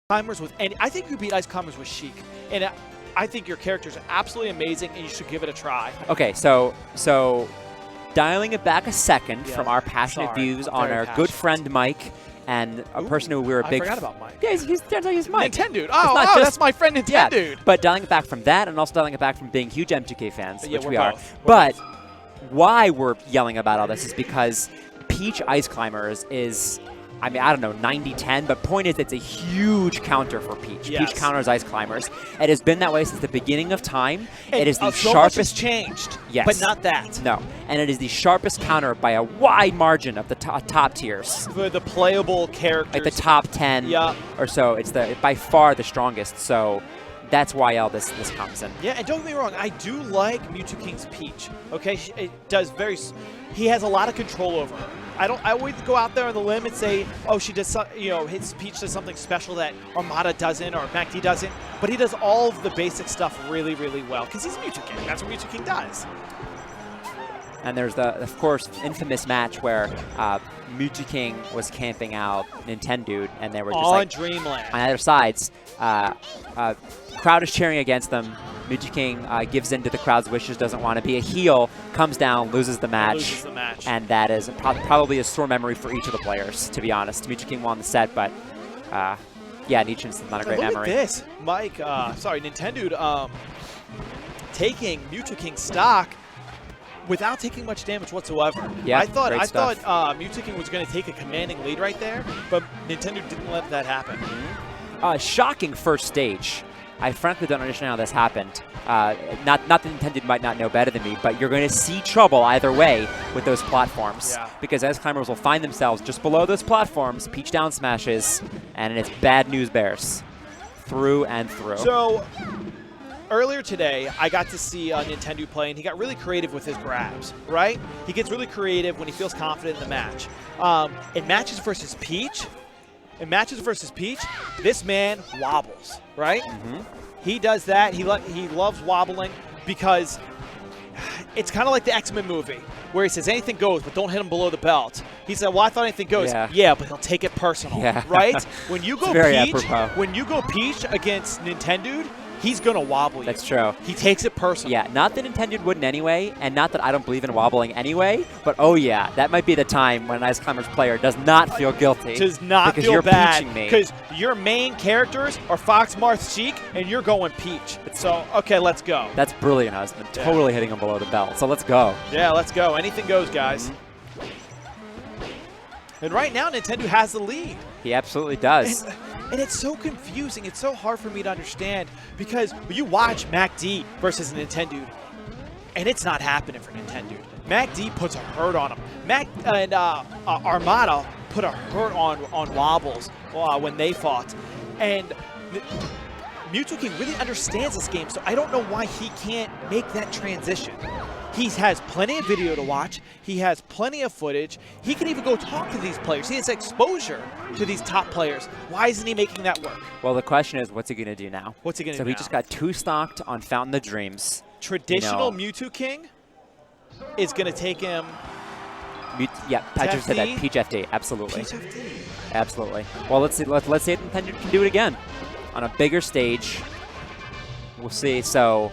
climbers with any. I think you beat ice climbers with Sheik, and I think your characters are absolutely amazing, and you should give it a try. Okay, so dialing it back a second from our passionate views on our good friend Mike and a person who we're a big. I forgot about Mike. Yeah, he's Mike. Nintendude. Oh, that's my friend Nintendude. Yeah, but dialing it back from that, and also dialing it back from being huge M2K fans, which we are. But why we're yelling about all this is because Peach Ice Climbers is, I mean, I don't know, 90-10, but point is it's a huge counter for Peach. Yes. Peach counters Ice Climbers. It has been that way since the beginning of time. And it is the so sharpest. Much has changed, yes. But not that. No. And it is the sharpest counter by a wide margin of the top tiers. For the playable characters. Like the top 10 or so. It's by far the strongest. So that's why all this comes in. Yeah, and don't get me wrong, I do like Mew2King's Peach. Okay, it does he has a lot of control over her. I always go out there on the limb and say, oh, she does, his Peach does something special that Armada doesn't or MVG doesn't, but he does all of the basic stuff really, really well because he's Mew2King. That's what Mew2King does. And there's the, of course, infamous match where Mew2King was camping out Nintendude, and they were just on Dreamland. On either sides. Crowd is cheering against them. Mew2King gives in to the crowd's wishes, doesn't want to be a heel, comes down, loses the match. And that is probably a sore memory for each of the players, to be honest. Mew2King won the set, but yeah, in each instance, not a great memory. Look at this. Mike, Nintendude taking Mew2King's stock without taking much damage whatsoever. Yeah, I thought Mew2King was going to take a commanding lead right there, but Nintendude didn't let that happen. Shocking first stage. I frankly don't understand how this happened. Not that Nintendude might not know better than me, but you're going to see trouble either way with those platforms. Yeah. Because Ice Climbers will find themselves just below those platforms, Peach down smashes, and it's bad news bears. Through and through. So, earlier today, I got to see Nintendude play, and he got really creative with his grabs, right? He gets really creative when he feels confident in the match. In matches versus Peach, this man wobbles, right? He does that. He loves wobbling because it's kind of like the X-Men movie where he says anything goes, but don't hit him below the belt. He said, well, I thought anything goes. Yeah, but he'll take it personal, right? When you go Peach against Nintendude, he's going to wobble you. That's true. He takes it personal. Yeah, not that Nintendude wouldn't anyway, and not that I don't believe in wobbling anyway, but oh yeah, that might be the time when an Ice Climbers player does not feel guilty. Does not feel bad. Because your main characters are Fox, Marth, Sheik, and you're going Peach. So, okay, let's go. That's brilliant, husband. Totally hitting him below the belt. So let's go. Yeah, let's go. Anything goes, guys. And right now, Nintendude has the lead. He absolutely does. And it's so confusing. It's so hard for me to understand because you watch MVG versus Nintendude, and it's not happening for Nintendude. MVG puts a hurt on him. Armada put a hurt on Wobbles when they fought. And Mew2King really understands this game, so I don't know why he can't make that transition. He has plenty of video to watch. He has plenty of footage. He can even go talk to these players. He has exposure to these top players. Why isn't he making that work? Well, the question is, what's he going to do now? What's he going to do now? So he just got 2 stocked on Fountain of Dreams. Traditional Mew2King is going to take him. Patrick said that. Peach FD, absolutely. Peach FD. Absolutely. Well, let's see if Nintendude can do it again on a bigger stage. We'll see. So.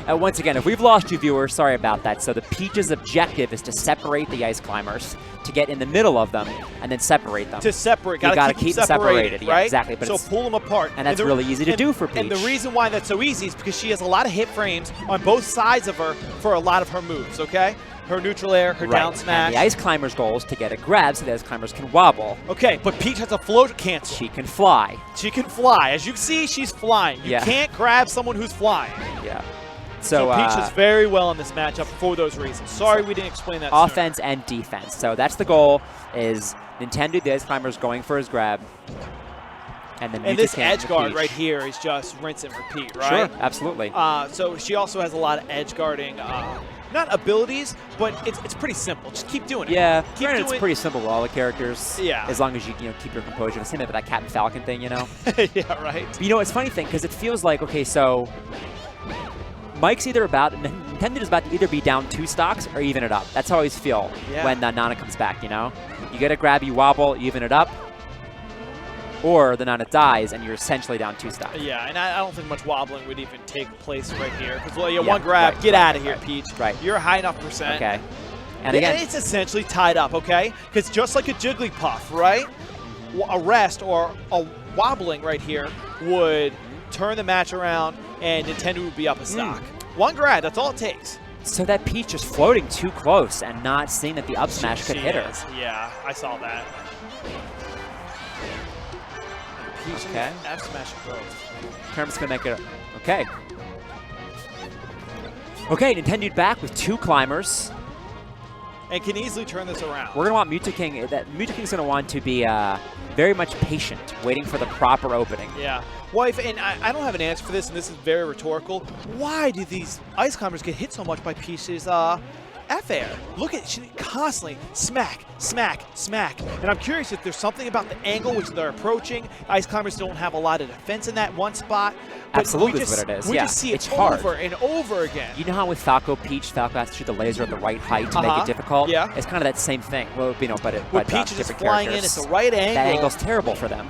Once again, if we've lost you viewers, sorry about that. So the Peach's objective is to separate the Ice Climbers, to get in the middle of them, and then separate them. To separate, gotta keep them separated, right? Yeah, exactly. But so pull them apart. And that's really easy to do for Peach. And the reason why that's so easy is because she has a lot of hit frames on both sides of her for a lot of her moves, okay? Her neutral air, her down smash. And the Ice Climber's goal is to get a grab so the Ice Climbers can wobble. Okay, but Peach has a float cancel. She can fly. She can fly. As you can see, she's flying. You can't grab someone who's flying. Yeah. So Peach is very well in this matchup for those reasons. Sorry we didn't explain that Offense and defense. So that's the goal, is Nintendude, the Ice Climbers, going for his grab. And then this edge guard right here is just rinse and repeat, right? Sure, absolutely. So she also has a lot of edge guarding, not abilities, but it's pretty simple. Just keep doing it. Yeah, it's pretty simple with all the characters. Yeah. As long as you keep your composure. The same with that Cat and Falcon thing, Yeah, right. But it's a funny thing because it feels like, okay, so Mike's Nintendude is about to either be down 2 stocks or even it up. That's how I always feel when Nana comes back, You get a grab, you wobble, you even it up. or the Nana dies and you're essentially down 2 stock. Yeah, and I don't think much wobbling would even take place right here. Because, well, one grab, get out of here, Peach. Right. You're a high enough percent. Okay. And again, it's essentially tied up, okay? Because just like a Jigglypuff, right? A rest or a wobbling right here would turn the match around, and Nintendo would be up a stock. One grab, that's all it takes. So that Peach is floating too close and not seeing that the up smash could hit her. Yeah, I saw that. Peach F smash both. Kermit's gonna make it. Okay. Okay, Nintendude back with 2 climbers. And can easily turn this around. We're gonna want Mew2King. Mew2King's gonna want to be very much patient, waiting for the proper opening. Yeah. Well, and I don't have an answer for this, and this is very rhetorical. Why do these ice climbers get hit so much by Peach's F-air? Look at she constantly smack, smack, smack. And I'm curious if there's something about the angle which they're approaching. Ice climbers don't have a lot of defense in that one spot. Absolutely is what it is. We just see it over and over again. You know how with Falco Peach, Falco has to shoot the laser at the right height to make it difficult? Yeah. It's kind of that same thing. Well, but Peach is just flying in, it's the right angle. That angle's terrible for them.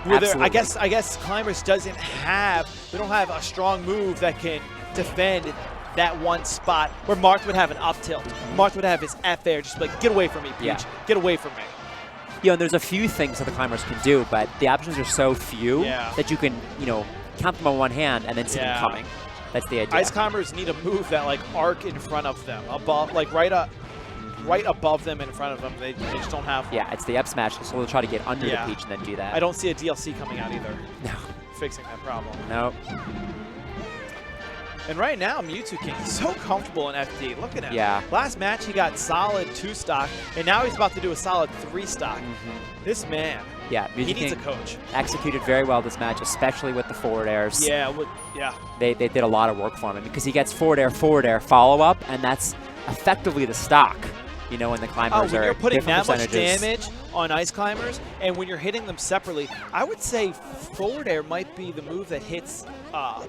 I guess Climbers don't have a strong move that can defend that one spot where Marth would have an up tilt. Marth would have his F air, just like, get away from me, Peach. Get away from me. You know, there's a few things that the Climbers can do, but the options are so few that you can, count them on one hand and then see them coming. That's the idea. Ice Climbers need a move that, like, arc in front of them, above, like, right above them, in front of them. They just don't have. Yeah, it's the up smash, so they'll try to get under the Peach and then do that. I don't see a DLC coming out either. No. Fixing that problem. Nope. And right now, Mew2King is so comfortable in FD. Look at him. Yeah. Last match, he got solid 2 stock, and now he's about to do a solid 3 stock. This man, he needs a coach. Executed very well this match, especially with the forward airs. Yeah, They did a lot of work for him because he gets forward air, follow-up, and that's effectively the stock. When the climbers when are you're putting that much percentages. damage on ice climbers, and when you're hitting them separately, I would say forward air might be the move that hits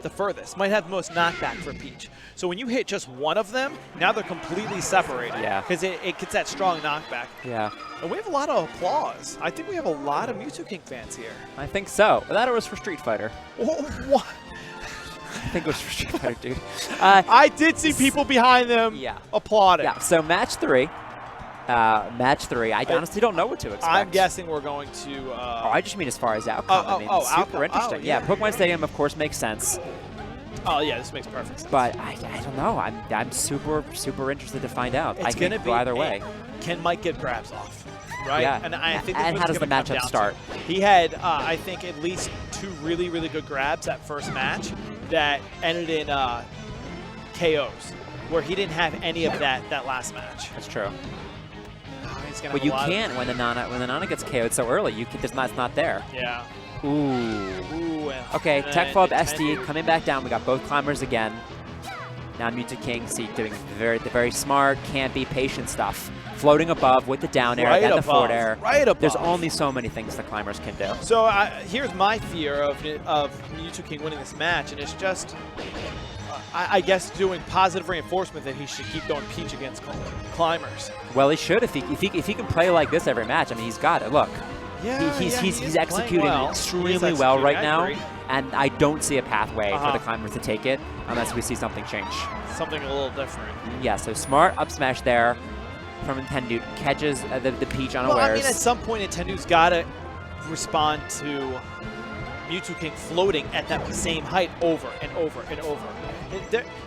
the furthest, might have the most knockback for Peach. So when you hit just one of them, now they're completely separated. Yeah. Because it gets that strong knockback. Yeah. And we have a lot of applause. I think we have a lot of Mew2King fans here. I think so. That was for Street Fighter. What? I think it was for Street Fighter, dude. I did see people behind them applauding. Yeah, so match 3. I honestly don't know what to expect. I'm guessing we're going to... I just mean as far as outcome. Super interesting. Yeah, Pokemon Stadium, of course, makes sense. Oh, yeah, this makes perfect sense. But I don't know. I'm super, super interested to find out. I can go either way. Can Mike get grabs off? Right? Yeah. And I think how does the matchup start? He had, I think, at least 2 really, really good grabs that first match that ended in KOs, where he didn't have any of that last match. That's true. But you can't when the Nana gets KO'd so early. It's not there. Yeah. Ooh. Okay, Tech Club SD coming back down. We got both climbers again. Now Mew2King doing the very smart, can't be patient stuff. Floating above with the down air and the forward air. Right above. There's only so many things the climbers can do. So here's my fear of Mew2King winning this match, and it's just, I guess, doing positive reinforcement that he should keep going Peach against climbers. Well, he should if he can play like this every match. I mean, he's got it. Look, he's executing extremely well right now, and I don't see a pathway for the climbers to take it unless we see something change. Something a little different. Yeah. So smart up smash there from Nintendude, catches the Peach unawares. Well, I mean, at some point, Nintendude's got to respond to Mew2King floating at that same height over and over and over.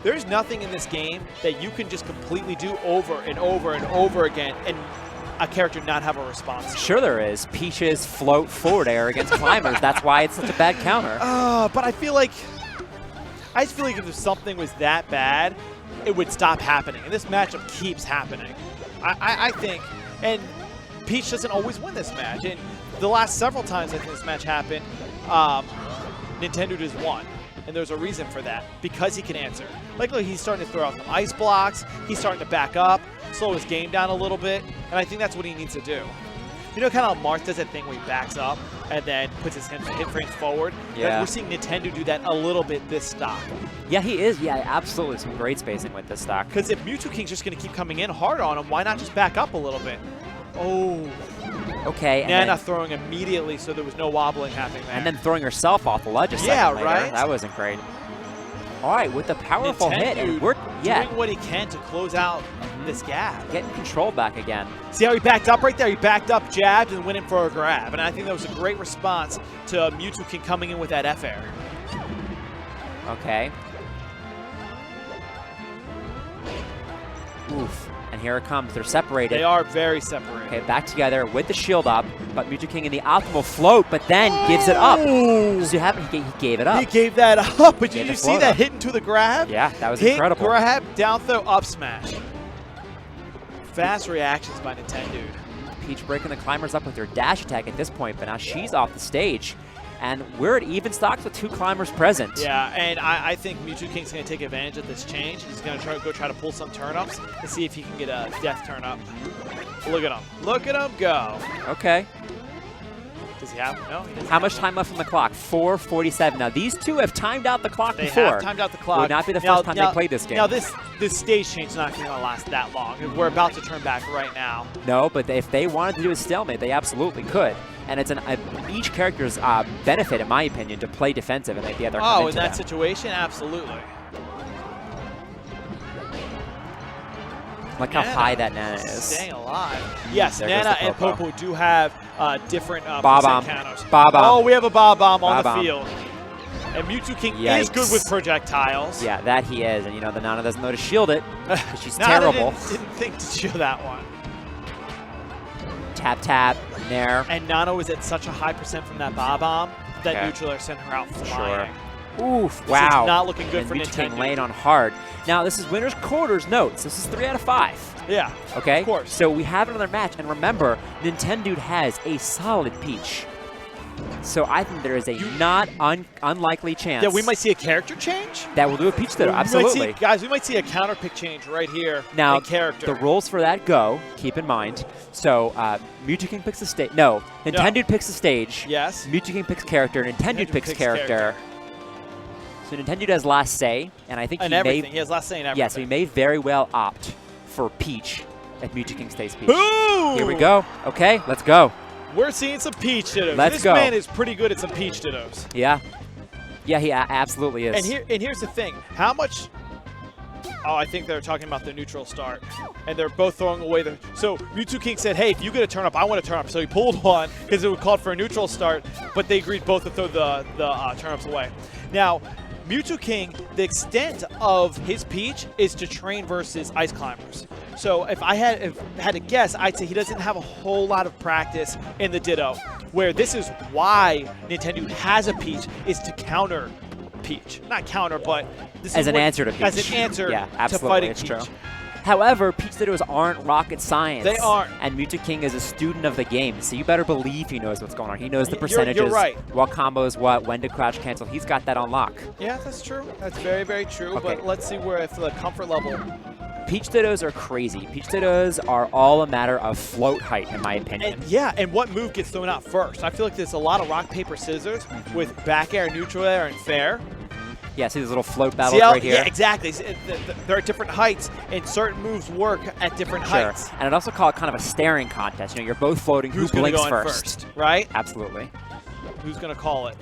There's nothing in this game that you can just completely do over and over and over again and a character not have a response. Sure there is. Peach's float forward air against climbers. That's why it's such a bad counter. But I just feel like if something was that bad, it would stop happening. And this matchup keeps happening. I think, and Peach doesn't always win this match. And the last several times I think this match happened, Nintendude has won. And there's a reason for that, because he can answer. Like, look, he's starting to throw out some ice blocks. He's starting to back up, slow his game down a little bit. And I think that's what he needs to do. You know kind of how Marth does that thing where he backs up and then puts his hit frames forward? Yeah. We're seeing Nintendo do that a little bit this stock. Yeah, he is. Yeah, absolutely. Some great spacing with this stock. Because if Mew2King's just going to keep coming in hard on him, why not just back up a little bit? Oh. Okay. Nana throwing immediately, so there was no wobbling happening there. And then throwing herself off the ledge a second later. Right? That wasn't great. All right, with the powerful hit, and we're doing what he can to close out this gap. Getting control back again. See how he backed up right there? He backed up, jabbed, and went in for a grab. And I think that was a great response to Mew2King coming in with that F air. Okay. Oof. And here it comes. They're separated. They are very separated. Okay, back together with the shield up, but Mew2King in the optimal float, but then gives it up. So he gave it up. He gave that up, but did you see that hit into the grab? Yeah, that was incredible. Grab, down throw, up smash. Fast reactions by Nintendude. Peach breaking the climbers up with her dash attack at this point, but now she's off the stage. And we're at even stocks with 2 climbers present. Yeah, and I think Mew2King's going to take advantage of this change. He's going to try to pull some turn-ups and see if he can get a death turn-up. Look at him. Look at him go. Okay. Does he have? No, he doesn't. How much time left on the clock? 4:47. Now, these two have timed out the clock before. They have timed out the clock. It would not be the first time they played this game. Now, this stage change is not going to last that long. We're about to turn back right now. No, but if they wanted to do a stalemate, they absolutely could. And it's each character's benefit, in my opinion, to play defensive and let the other come into in that them. situation, absolutely. Look how high that Nana is. Staying alive. Yes, there Nana and Popo do have different Bob-omb. counters. Bob-omb. Oh, we have a Bob-omb on the Bob-omb. field. And Mew2King Yikes. is good with projectiles. Yeah, that he is. And, you know, the Nana doesn't know to shield it. She's terrible. Didn't think to shield that one. Tap, tap, nair. And Nana was at such a high percent from that Bob-omb that Neutral sent her out flying. Oof, This wow. is not looking good for Mew2King Nintendo. laying on hard. Now, this is winner's quarters notes. This is 3 out of 5. Yeah, okay? Of course. So we have another match, and remember, Nintendude has a solid Peach. So I think there is a not unlikely chance that we might see a character change. That will do a Peach Ditto, absolutely. Guys, we might see a counter pick change right here. Now, in character. The rules for that go, keep in mind. So Mew2King picks the stage. No, Nintendude picks the stage. Yes. Mew2King picks character. Nintendude picks character. So Nintendude has last say, and I think he has last say in everything. Yeah, so he may very well opt for Peach if Mew2King stays Peach. Boom! Here we go. Okay, let's go. We're seeing some Peach Dittos. Let's go. This man is pretty good at some Peach Dittos. Yeah. Yeah, he absolutely is. And here's the thing. How much... Oh, I think they're talking about the neutral start. And they're both throwing away the... So Mew2King said, hey, if you get a turn up, I want a turn up. So he pulled one because it was called for a neutral start, but they agreed both to throw the turn ups away. Now, Mew2King, the extent of his Peach is to train versus ice climbers. So if I had to guess, I'd say he doesn't have a whole lot of practice in the Ditto, where this is why Nintendo has a Peach, is to counter Peach. Not counter, but this as is an answer to Peach. As an answer to fighting Peach. True. However, Peach Dittos aren't rocket science. They aren't. And Mew2King is a student of the game, so you better believe he knows what's going on. He knows the percentages, you're right. What combos, when to crouch cancel. He's got that on lock. Yeah, that's true. That's very, very true. Okay. But let's see where if the comfort level. Peach Dittos are crazy. Peach Dittos are all a matter of float height, in my opinion. And what move gets thrown out first. I feel like there's a lot of rock, paper, scissors with back air, neutral air, and fair. Yeah, see these little float battles right here? Yeah, exactly. They're at different heights, and certain moves work at different heights. And I'd also call it kind of a staring contest. You know, you're both floating. Who's Who blinks go first? Right? Absolutely. Who's going to call it?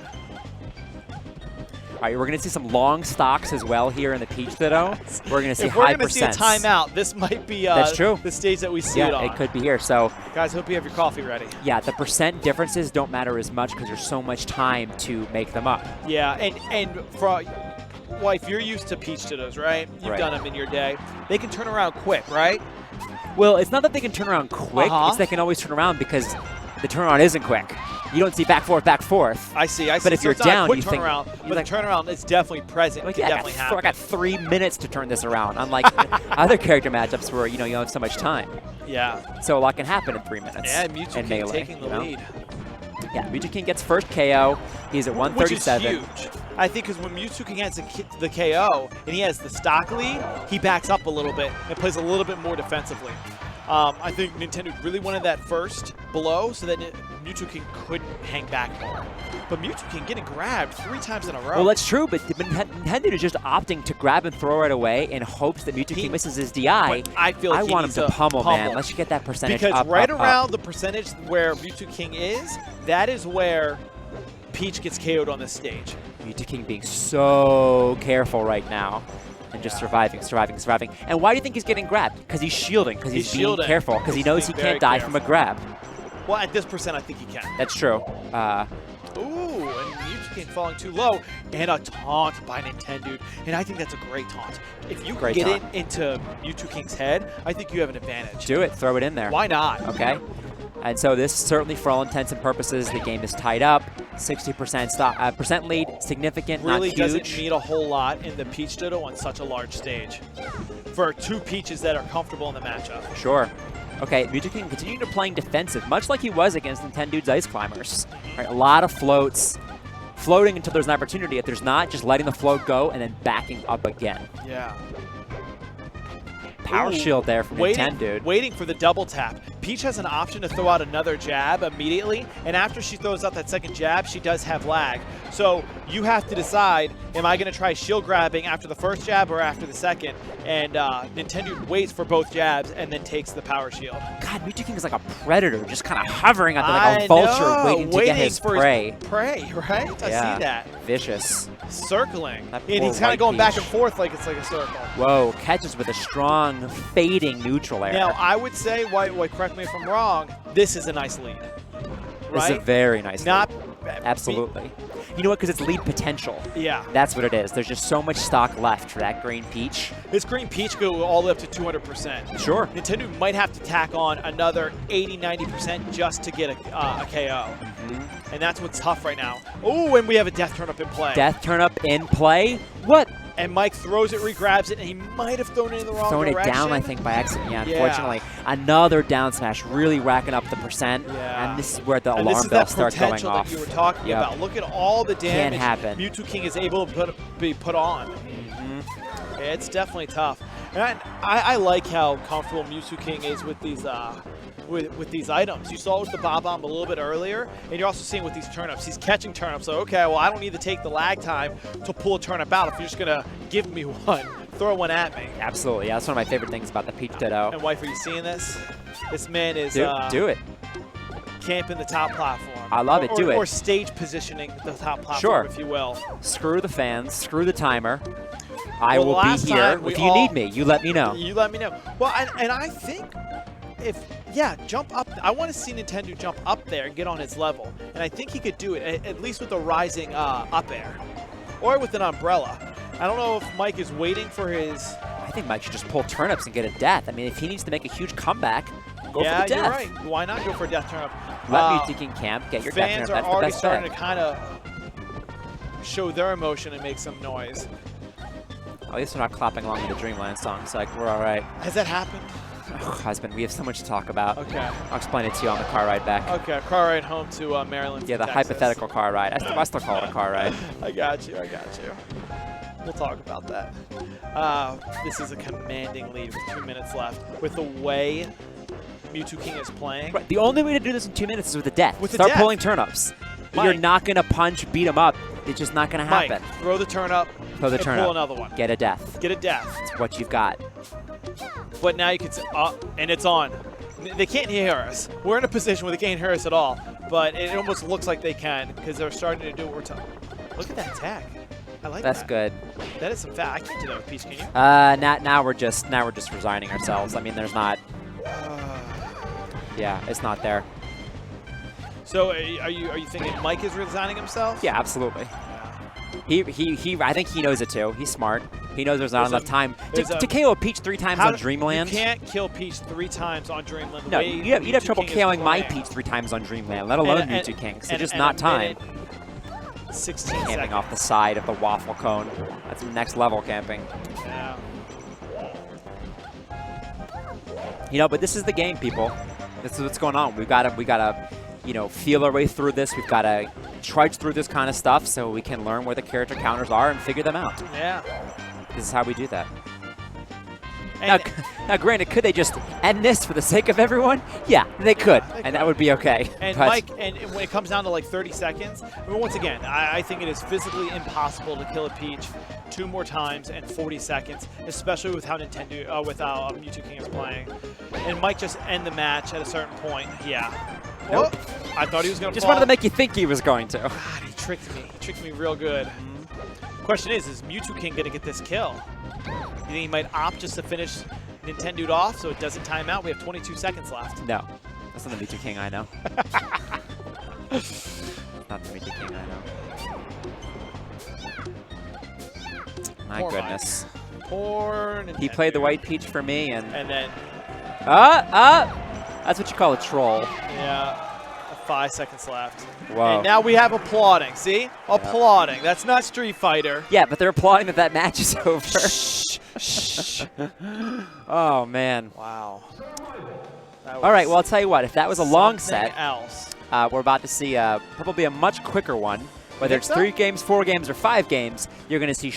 All right, we're going to see some long stocks as well here in the Peach Ditto. We're going to see if we're high going to see a timeout, this might be That's true. The stage that we see it on. Yeah, it could be here. So, guys, hope you have your coffee ready. Yeah, the percent differences don't matter as much because there's so much time to make them up. Yeah, and for... Well, if you're used to Peach Dittos, right? You've done them in your day. They can turn around quick, right? Well, it's not that they can turn around quick. It's they can always turn around because the turnaround isn't quick. You don't see back, forth, back, forth. I see. But if you're down, you think... But the turnaround is definitely present. Like, it can definitely happen. I got 3 minutes to turn this around, unlike other character matchups where, you don't have so much time. Yeah. So a lot can happen in 3 minutes. Yeah, Mew2King taking the lead. Yeah, Mew2King gets first KO. He's at 137. Which is huge. I think because when Mew2King has the KO and he has the stock lead, he backs up a little bit and plays a little bit more defensively. I think Nintendo really wanted that first blow so that Mew2King couldn't hang back more. But Mew2King getting grabbed 3 times in a row. Well, that's true, but Nintendude is just opting to grab and throw right away in hopes that Mew2King misses his DI. I feel like I want him to pummel, man. Let's get that percentage because up, right up, around up. the percentage where Mew2King is, that is where Peach gets KO'd on this stage. Mew2King being so careful right now. And just surviving. And why do you think he's getting grabbed? Because he's shielding, because he's being careful, because he knows he can't die from a grab. Well, at this percent, I think he can. That's true. Ooh, and Mew2King falling too low, and a taunt by Nintendude. And I think that's a great taunt. If you get it into Mew2King's head, I think you have an advantage. Do it. Throw it in there. Why not? Okay. And so this certainly, for all intents and purposes, the game is tied up. 60% percent lead, significant, really not huge. Doesn't need a whole lot in the Peach Ditto on such a large stage for 2 Peaches that are comfortable in the matchup. Sure. Okay, Mew2King continuing to playing defensive, much like he was against Nintendude's Ice Climbers. Right, a lot of floats, floating until there's an opportunity. If there's not, just letting the float go and then backing up again. Yeah. Power shield there from Nintendude. Waiting for the double tap. Peach has an option to throw out another jab immediately, and after she throws out that second jab, she does have lag. So you have to decide, am I going to try shield grabbing after the first jab or after the second? And Nintendude waits for both jabs and then takes the power shield. God, Mew2King is like a predator, just kind of hovering out there like a vulture waiting to get his prey. Prey, right? I see that. Vicious. Circling. And he's kind of going back and forth like it's like a circle. Whoa, catches with a strong, fading neutral air. Now, I would say, correct me if I'm wrong, this is a nice lead. Right? This is a very nice lead. Absolutely. You know what? Because it's lead potential. Yeah. That's what it is. There's just so much stock left for that green peach. This green peach could go all the way up to 200%. Sure. Nintendo might have to tack on another 80-90% just to get a KO. And that's what's tough right now. Oh, and we have a death turnip in play. Death turnip in play? What? And Mike throws it, regrabs it, and he might have thrown it in the wrong direction. Thrown it down, I think, by accident. Yeah, unfortunately. Another down smash, really racking up the percent. Yeah. And this is where the alarm bells start going off. That you were talking about. Look at all the damage Mew2King is able to be put on. It's definitely tough. And I like how comfortable Mew2King is with these with these items. You saw it with the Bob-omb a little bit earlier, and you're also seeing with these turnips. He's catching turnips, so okay, well, I don't need to take the lag time to pull a turnip out. If you're just going to give me one, throw one at me. Absolutely. Yeah, that's one of my favorite things about the Peach Ditto. And wife, are you seeing this? This man is do it. Camping the top platform. I love it. Do it. Or stage positioning the top platform, if you will. Screw the fans. Screw the timer. I will be here. If you need me, you let me know. You let me know. Well, and I think jump up. I want to see Nintendo jump up there and get on his level. And I think he could do it, at least with a rising up air. Or with an umbrella. I don't know if Mike is waiting for his... I think Mike should just pull turnips and get a death. I mean, if he needs to make a huge comeback, go for the death. Yeah, you're right. Why not go for a death turnip? Let Mew2King camp, get your death turnip. Fans are already starting to kind of show their emotion and make some noise. At least we're not clapping along with the Dreamland song, so like, we're all right. Has that happened? Oh, husband, we have so much to talk about. Okay. I'll explain it to you on the car ride back. Okay, car ride home to Maryland. Yeah, the Texas. hypothetical car ride. I still call it a car ride. I got you. We'll talk about that. This is a commanding lead with 2 minutes left. With the way Mew2King is playing. Right. The only way to do this in 2 minutes is with the death. Start pulling turnips. Mike, you're not going to punch, beat him up. It's just not going to happen. Mike, throw the turnip. Throw the turnip. Pull another one. Get a death. Get a death. That's what you've got. But now you can say, and it's on. They can't hear us. We're in a position where they can't hear us at all. But it almost looks like they can because they're starting to do what we're talking. Look at that attack. I like that. That's good. That is some fat. I can't do that with Peach, can you? Now we're just resigning ourselves. I mean, there's not. Yeah, it's not there. So are you thinking Mike is resigning himself? Yeah, absolutely. Yeah. I think he knows it too. He's smart. He knows there's not enough time to KO Peach 3 times on Dreamland. You can't kill Peach 3 times on Dreamland. No, you'd have trouble KOing my Peach 3 times on Dreamland, let alone Mew2King. So just not time. 16 camping seconds. off the side of the waffle cone. That's next level camping. Yeah. You know, but this is the game, people. This is what's going on. We gotta, you know, feel our way through this. We've gotta trudge through this kind of stuff so we can learn where the character counters are and figure them out. Yeah. This is how we do that. Now, granted, could they just end this for the sake of everyone? Yeah, they could, and that would be okay. And but Mike, and when it comes down to like 30 seconds, I mean, once again, I think it is physically impossible to kill a Peach 2 more times in 40 seconds, especially with how Mew2King is playing. And Mike just end the match at a certain point. Yeah. Nope. Oh, I thought he was going to just wanted to make you think he was going to. God, he tricked me. He tricked me real good. Question is Mew2King going to get this kill? You think he might opt just to finish Nintendude off so it doesn't time out? We have 22 seconds left. No. That's not the Mew2King I know. Not the Mew2King I know. My Poor goodness. Mike. Poor Nintendude. He played the white Peach for me, and then... That's what you call a troll. Yeah. 5 seconds left. Whoa. And now we have applauding. See? Yep. Applauding. That's not Street Fighter. Yeah, but they're applauding that match is over. Shh. Oh, man. Wow. All right, well, I'll tell you what. If that was a long set, else. we're about to see probably a much quicker one. Whether it's 3 games, 4 games, or 5 games, you're going to see